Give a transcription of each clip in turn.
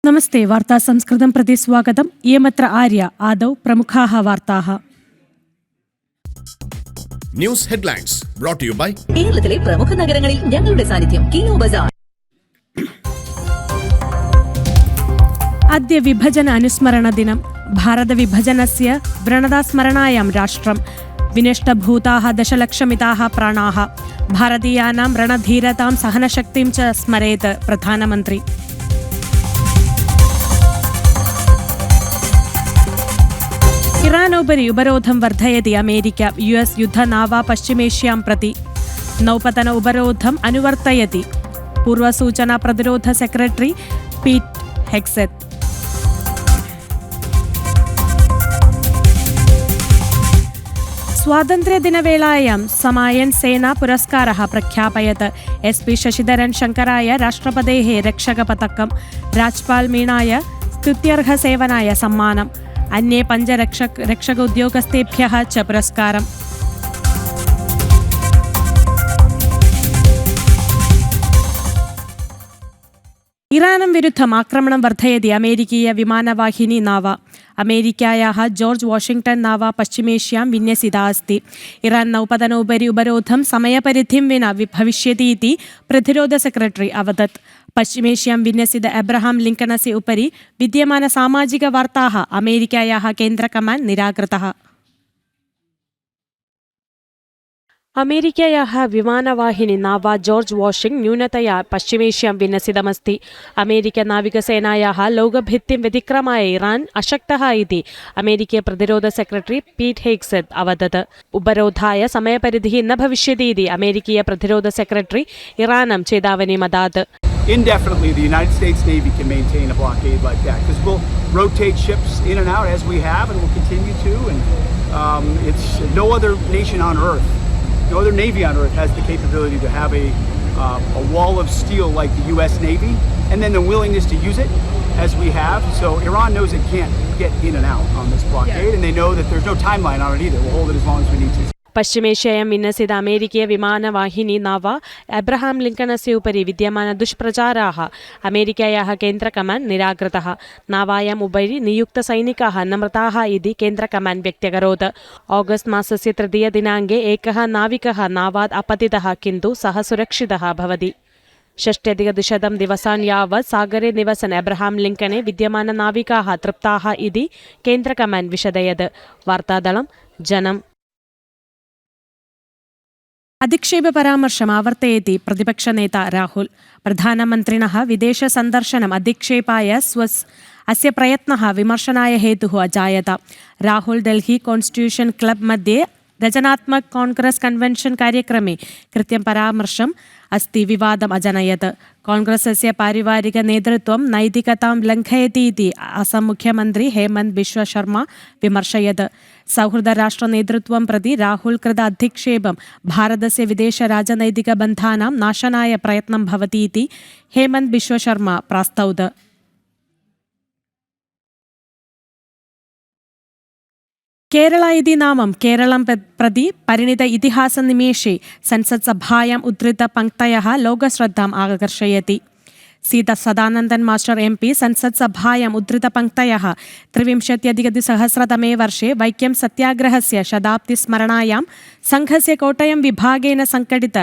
नमस्ते वार्ता संस्कृतं प्रति स्वागतम्। इयमत्र आर्या। आदौ प्रमुखाः वार्ताः। News headlines brought to you by കേരളത്തിലെ പ്രമുഖ നഗരങ്ങളിൽ ഞങ്ങളുടെ സാന്നിധ്യം കിലോ ബസാർ. अद्य विभजन अनुस्मरण दिनं। भारतविभजनस्य व्रणदास्मरणायां राष्ट्रं विनष्टभूताः दशलक्षमिताः प्राणाः। भारतीयानां रणधीरतां सहनशक्तिं च स्मरेत् प्रधानमन्त्री। इरानोपरि उपरोधं वर्धयति अमेरिका। US युद्धनावा पश्चिमेष्यां प्रति नौपतन उपरोधम् अनुवर्तयति पूर्वसूचना प्रतिरोध सेक्रेटरी पीट हेग्सेत्। स्वातन्त्र्यदिनवेलायां समायन सेना पुरस्कारः प्रख्यापयत्। SP शशिधरन् शङ्कराय राष्ट्रपतेः रक्षकपदकं, राजपाल मीणाय स्तुत्यर्हसेवनाय सम्मानम्, अन्ये 5 रक्षक उद्योगस्थेभ्यः च पुरस्कारम्। इरानं विरुद्धम् आक्रमणं वर्धयति अमेरिकीय विमानवाहिनी नावा। अमेरिकायाः जॉर्ज वाशिङ्ग्टन् नावा पश्चिमेष्यां विन्यसिता अस्ति। इरान् नौपतनोपरि उपरोधं समयपरिधिं विना भविष्यति इति प्रतिरोध सेक्रेटरी अवदत्। पश्चिमेष्यां विन्यसित अब्रहाम लिङ्कनस्य उपरि विद्यमानसामाजिकवार्ताः अमेरिकायाः केन्द्र कमाण्ड् निराकृतः। अमेरिकायाः विमानवाहिनी नावा जॉर्ज वाशिङ्ग् न्यूनतया पश्चिमेष्यां विन्यसितमस्ति। अमेरिकनाविकसेनायाः लोकभित्तिं व्यतिक्रमाय इरान् अशक्तः इति अमेरिकीय प्रतिरोध सेक्रेटरी पीट हेग्सेत् अवदत्। उपरोधाय समयपरिधिः न भविष्यति इति अमेरिकीय प्रतिरोध secretary इरानं चेतावनीम् अदात्। Indefinitely, the United States Navy can maintain a blockade like that because we'll rotate ships in and out as we have and we'll continue to. And it's no other nation on earth, no other Navy on earth has the capability to have a wall of steel like the U.S. Navy and then the willingness to use it as we have. So Iran knows it can't get in and out on this blockade, and they know that there's no timeline on it either. We'll hold it as long as we need to. पश्चिमेष्यां विन्यसित अमेरिकीय विमानवाहिनी Nawa Abraham लिङ्कनस्य उपरि विद्यमान दुष्प्रचाराः अमेरिकायाः केन्द्र command निराकृतः। नावायाम् उपरि नियुक्तसैनिकाः न मृताः इति केन्द्र command व्यक्तकरोत्। August मासस्य 3 दिनाङ्के एकः नाविकः नावात् अपतितः, किन्तु सः सुरक्षितः भवति। 6,200 दिवसान् यावत् सागरे निवसन् अब्रहाम लिङ्कने विद्यमाननाविकाः तृप्ताः इति केन्द्र कमाण्ड् विशदयत्। वार्तादलं जनम्। अधिक्षेप परामर्शम् आवर्तयति प्रतिपक्षनेता राहुल। प्रधानमन्त्रिणः विदेशसन्दर्शनम् अधिक्षेपाय अस्य प्रयत्नः विमर्शनाय हेतुः अजायत। राहुल डेल्ही कॉन्स्टिट्यूशन क्लब मध्ये रचनात्मक कांग्रेस कन्वेन्शन कार्यक्रमे कृत्यं परामर्शम् अस्ति विवादम् अजनयत्। कांग्रेसस्य पारिवारिक नेतृत्वं नैतिकतां लङ्घयति इति असम मुख्यमन्त्री हेमन्त बिश्व शर्मा विमर्शयत्। सौहृदराष्ट्रनेतृत्वं प्रति राहुल कृत अधिक्षेपं भारतस्य विदेशराजनैतिकबन्धानां नाशनाय प्रयत्नं भवति इति हेमन्त बिश्व शर्मा प्रास्तौत्। केरला इति नामं केरलं प्रति परिणित इतिहासनिमेषे संसत्सभायाम् उद्धृतपङ्क्तयः लोकश्रद्धाम् आकर्षयति। सदानन्दन् मास्टर् MP संसत्सभायाम् उद्धृतपङ्क्तयः 23-2000 वर्षे वैक्यं सत्याग्रहस्य शताब्दिस्मरणायां संघस्य कोटयं विभागेन संघटित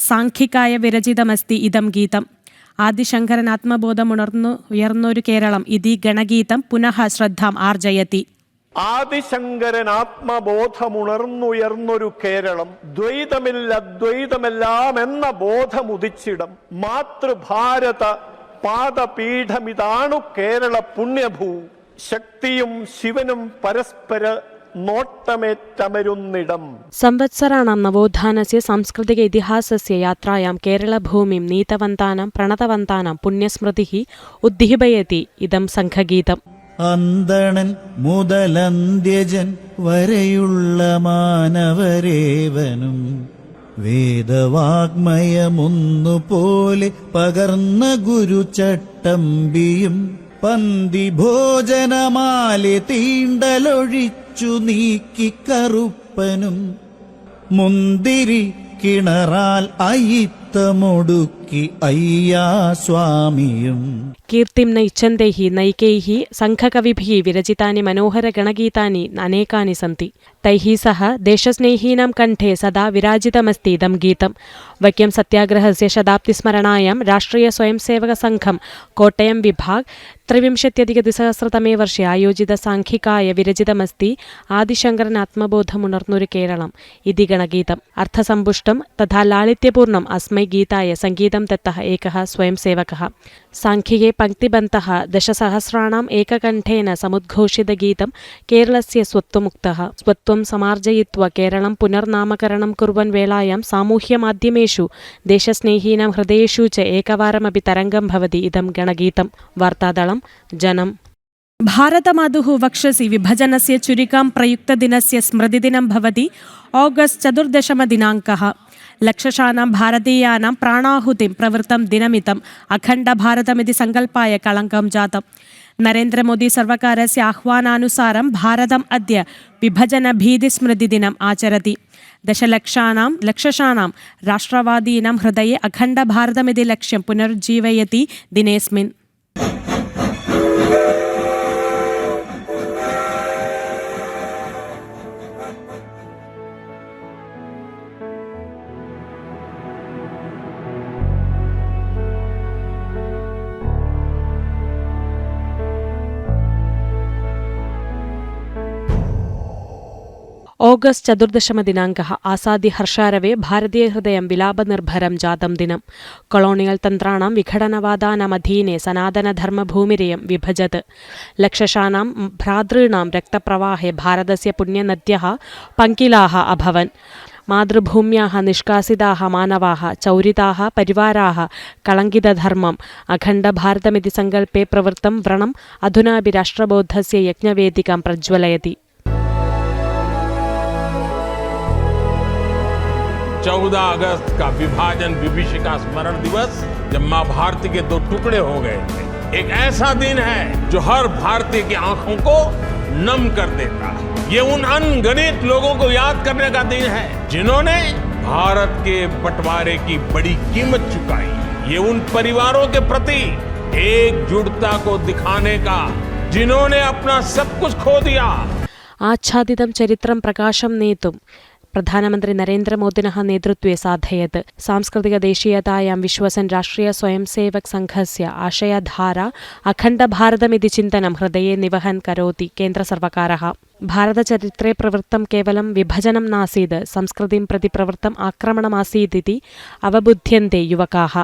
साङ्घिकाय विरचितमस्ति इदं गीतम्। आदिशङ्करन् आत्मबोधमुണർന്നൊരു കേരളം इति गणगीतं पुनः श्रद्धाम् आर्जयति। ആദിശങ്കരൻ ആത്മബോധമുണർന്നുയർന്നൊരു കേരളം, ദ്വൈതമില്ല ദ്വൈതമെല്ലാം എന്ന ബോധമുദിച്ചിടം, മാതൃഭാരത പാദപീഠമിതാണു കേരള പുണ്യഭൂ, ശക്തിയും ശിവനും പരസ്പര നോട്ടമേറ്റമരുന്നിടം. സംവത്സരാणां നവോത്ഥാനस्य सांस्कृतिक इतिहासस्य यात्रायां केरलभूमिं नीतवन्तानां प्रणतवन्तानां पुण्यस्मृतिः उद्दीपयति इदं संघगीतम्। അന്തണൻ മുതലന്ത്യജൻ വരെയുള്ള മാനവരേവനും വേദവാഗ്മയമൊന്നുപോലെ പകർന്ന ഗുരുചട്ടമ്പിയും പന്തി ഭോജനമാലെ തീണ്ടലൊഴിച്ചു നീക്കിക്കറുപ്പനും മുന്തിരി കിണറാൽ അയിത്തമൊടുക്കി നോക്കി അയ്യാ സ്വാമിയും. കീർത്തിം ന ഇച്ഛന്തൈഃ നൈകൈഃ സംഘകവിഭിः വിരചിതാനി മനോഹരഗണഗീതാനി അനേകാനി സന്തി. തൈഃ സഹ ദേശസ്നേഹീനാം കണ്ഠേ സദാ വിരാജിതമസ്തി ഇദം ഗീതം. വൈക്കം സത്യാഗ്രഹസ്യ ശതാബ്ദിസ്മരണായാം രാഷ്ട്രീയ സ്വയംസേവക സംഘം കോട്ടയം വിഭാഗ് 23-20 വർഷേ ആയോജിത സാംഘികായ വിരചിതമസ്തി ആദിശങ്കരൻ ആത്മബോധമുണർന്നൊരു കേരളം ഇതി ഗണഗീതം. അർത്ഥസമ്പുഷ്ടം തഥാ ലാളിത്യപൂർണം അസ്മൈ ഗീതായ സംഗീതം ദത്തഃ ഏകഃ സ്വയംസേവകഃ. സാംഖികേ പങ്ക്തിബന്തഃ ദശസഹസ്രാണാം ഏകകണ്ഠേന സമുദ്ഘോഷിതഗീതം കേരളസ്യ സ്വത്വമുക്തഃ. സ്വത്വം സമാർജയിത്വ കേരളം പുനർനാമകരണം കുർവൻ വേളായാം സാമൂഹ്യമാധ്യമേഷു ദേശസ്നേഹീനാം ഹൃദയേഷു ച ഏകവാരമപി തരംഗം ഭവതി ഇദം ഗണഗീതം. വാർത്താദളം ജനം. ഭാരതമാതുഃ വക്ഷസി വിഭജനസ്യ ചുരികാം പ്രയുക്തദിനസ്യ സ്മൃതിദിനം ഭവതി ഓഗസ്റ്റ് 14 ദിനാങ്കഃ. ലക്ഷശാനാം ഭാരതീയാനാം പ്രാണാഹുതിം പ്രവൃത്തം ദിനമിതം അഖണ്ഡഭാരതമിതി സങ്കല്പായ കളങ്കം ജാതം. നരേന്ദ്രമോദി സർവകാരസ്യ ആഹ്വാനാനുസാരം ഭാരതം അദ്യ വിഭജനഭീതിസ്മൃതിദിനം ആചരതി. ലക്ഷശാനാം രാഷ്ട്രവാദീനാം ഹൃദയെ അഖണ്ഡഭാരതമിതി ലക്ഷ്യം പുനർജീവയതി ദിനേസ്മിൻ. ഓഗസ്റ്റ് 14 ദിനാങ്കഃ ആസാദി ഹർഷാരവേ ഭാരതീയഹൃദയം വിലാപനിർഭരം ജാതം ദിനം. കൊളോണിയൽ തന്ത്രാണാം വിഘടനവാദാനാമധീനെ സനാതനധർമ്മഭൂമിരയം വിഭജത്. ലക്ഷശാനാം ഭ്രാതॄണാം രക്തപ്രവാഹേ ഭാരതസ്യ പുണ്യനദ്യഃ പങ്കിലാഃ അഭവൻ. മാതൃഭൂമ്യാഃ നിഷ്കാസിതാഃ മാനവാഃ ചൗരിതാഃ പരിവാരാഃ കളങ്കിതധർമ്മം അഖണ്ഡഭാരതമിതി സങ്കല്പേ പ്രവൃത്തം വ്രണം അധുനാപി രാഷ്ട്രബോധസ്യ യജ്ഞവേദികാം പ്രജ്വലയതി. 14 अगस्त का विभाजन विभीषिका स्मरण दिवस जब मां भारती के 2 टुकड़े हो गए थे, एक ऐसा दिन है जो हर भारतीय की आंखों को नम कर देता है. ये उन अनगिनत लोगों को याद करने का दिन है जिन्होंने भारत के बंटवारे की बड़ी कीमत चुकाई. ये उन परिवारों के प्रति एकजुटता को दिखाने का जिन्होंने अपना सब कुछ खो दिया. ആച്ഛാദിതം ചരിത്രം പ്രകാശം നേതും പ്രധാനമന്ത്രി നരേന്ദ്രമോദിനഃ നേതൃത്വേ സാധയത്. സാംസ്കൃതിക ദേശീയതായാം വിശ്വസൻ രാഷ്ട്രീയ സ്വയംസേവക് സംഘസ്യ ആശയധാര അഖണ്ഡഭാരതമിതി ചിന്തനം ഹൃദയേ നിവഹൻ കരോതി കേന്ദ്ര സർവകാരഃ. ഭാരതചരിത്രേ പ്രവൃത്തം കേവലം വിഭജനം നാസീത്, സംസ്കൃതിം പ്രതി പ്രവൃത്തം ആക്രമണമാസീതിതി അവബുധ്യന്തെ യുവകാഃ.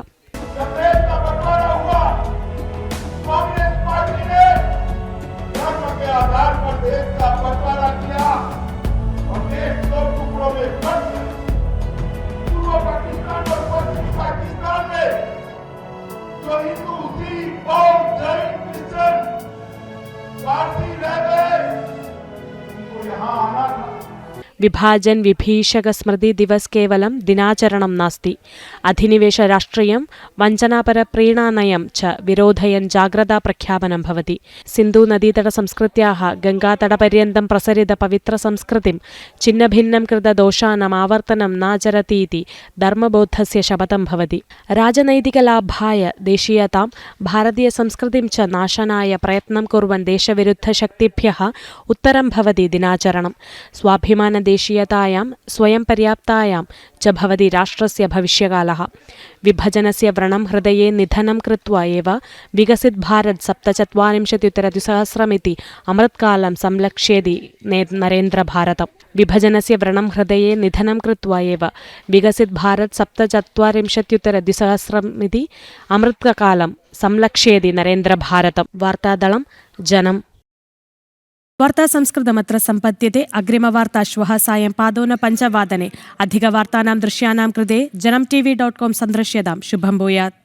വിഭാജൻ വിഭീഷക സ്മൃതി ദിവസ് കേവലം ദിനാചരണം നാസ്തി. അധിനിവേശ രാഷ്ട്രീയം വഞ്ചനാപര പ്രീണാനയം ച വിരോധയൻ ജാഗ്രതാ പ്രഖ്യാപനം ഭവതി. സിന്ധു നദീതട സംസ്കൃത്യാഃ ഗംഗാതടപര്യന്തം പ്രസരിത പവിത്ര സംസ്കൃതിം ഛിന്നഭിന്നം കൃത ദോഷാനാം ആവർത്തനം നാചരതീതി ധർമ്മബോധസ്യ ശപഥം ഭവതി. രാജനൈതികലാഭായ ദേശീയതാം ഭാരതീയ സംസ്കൃതിം ച നാശനായ പ്രയത്നം കുർവൻ ദേശവിരുദ്ധ ശക്തിഭ്യഃ ഉത്തരം ഭവതി ദിനാചരണം. സ്വാഭിമാന ദേശീയതായാം സ്വയം പര്യാപ്തായാം ച ഭവതി രാഷ്ട്രസ്യ ഭവിഷ്യകാലഃ. വിഭജനസ്യ വ്രണം ഹൃദയേ നിധനം കൃത്വാ ഏവ വികസിത് ഭാരത് 47-20 അമൃത്കാലം സംലക്ഷ്യേതി നരേന്ദ്ര ഭാരതം. വിഭജനസ്യ വ്രണം ഹൃദയേ നിധനം കൃത്വാ ഏവ വികസിത് ഭാരത് 47-20 അമൃത്കാലം സംലക്ഷ്യേതി നരേന്ദ്ര ഭാരതം. വാർത്താദളം ജനം. വാർത്താ സംസ്കൃതമത്ര സമ്പദ്യത്തെ. അഗ്രിമവാർത്ത ശ്വः സായം 5:05 अधिकवार्तानां दृश्यानां कृते जनम tv.com सन्दृश्यतां. शुभं भूयात्.